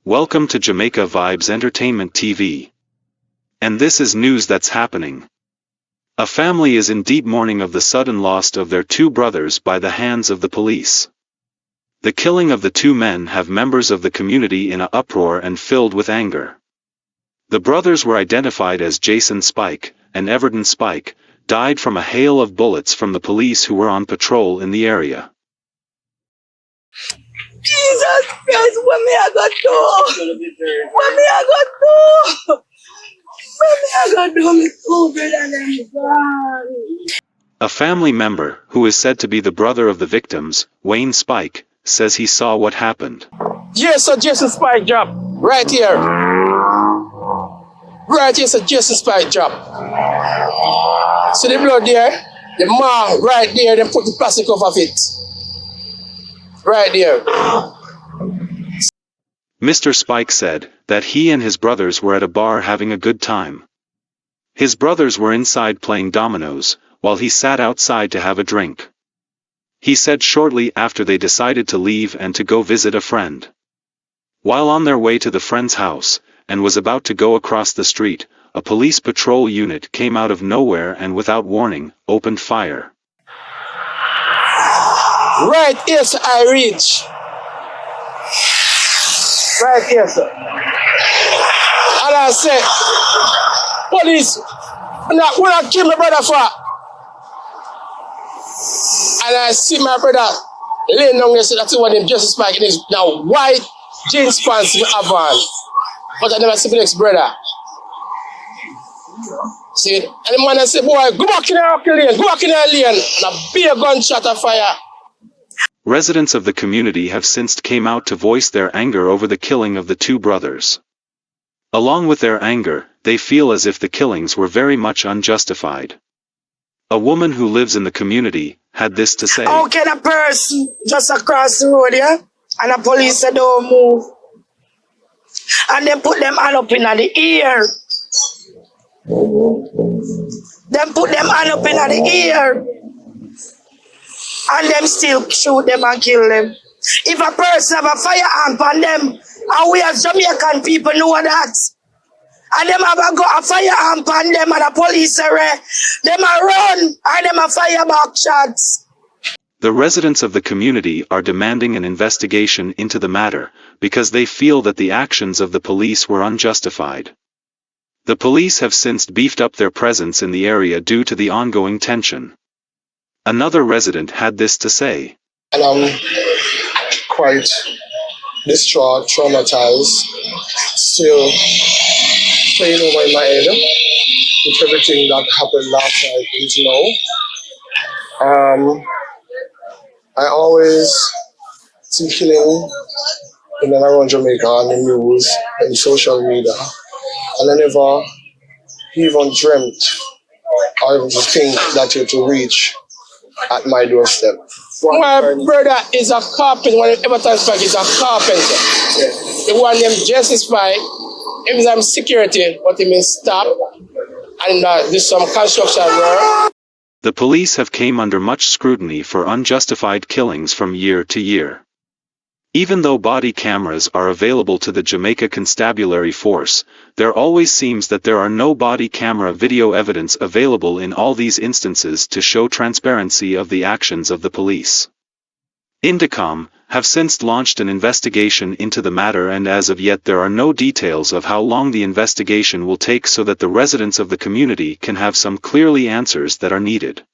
Welcome to Jamaica Vibes Entertainment TV. And this is news that's happening. A family is in deep mourning of the sudden loss of their two brothers by the hands of the police. The killing of the two men have members of the community in an uproar and filled with anger. The brothers were identified as Jason Spike and Everton Spike, died from a hail of bullets from the police who were on patrol in the area. Jesus Christ, what me I got do? What me I got do? What me I got do? Me too, brother, them gone. A family member, who is said to be the brother of the victims, Wayne Spike, says he saw what happened. Yes, sir, Jason Spike drop. Right here. Right here, sir, Jason Spike drop. See the blood there? The mark right there, they put the plastic off of it. Right there. Mr. Spike said that he and his brothers were at a bar having a good time. His brothers were inside playing dominoes, while he sat outside to have a drink. He said shortly after they decided to leave and to go visit a friend. While on their way to the friend's house, and was about to go across the street, a police patrol unit came out of nowhere and without warning, opened fire. Right here, sir, I reach. Right here, sir. And I said, police, we're not kill my brother for. And I see my brother laying down there, so that's one of them Justice Spike in his now white jeans pants with a van. But I never see my next brother. See, and the man said, boy, go back in the lane, go back in the lane. And a big gunshot of fire. Residents of the community have since came out to voice their anger over the killing of the two brothers. Along with their anger, they feel as if the killings were very much unjustified. A woman who lives in the community had this to say. How can a person just across the road, yeah? And the police said don't move. And then put them hand up in the ear. Then put them hand up in the ear. And them still shoot them and kill them. If a person have a firearm on them, and we as Jamaican people know that, and them have a firearm on them and the police are them a run and them a fire back shots. The residents of the community are demanding an investigation into the matter, because they feel that the actions of the police were unjustified. The police have since beefed up their presence in the area due to the ongoing tension. Another resident had this to say. And I'm quite distraught, traumatized, still playing over in my head with everything that happened last night is now. I always see killing in and around Jamaica on the news and social media, and I never even dreamt or even think that it will reach at my doorstep. My brother is a carpenter. One of Everton Spike is a carpenter. The one named Jason Spike, he was security, but he means stop and do some construction work. The police have came under much scrutiny for unjustified killings from year to year. Even though body cameras are available to the Jamaica Constabulary Force, there always seems that there are no body camera video evidence available in all these instances to show transparency of the actions of the police. Indicom have since launched an investigation into the matter, and as of yet there are no details of how long the investigation will take so that the residents of the community can have some clearly answers that are needed.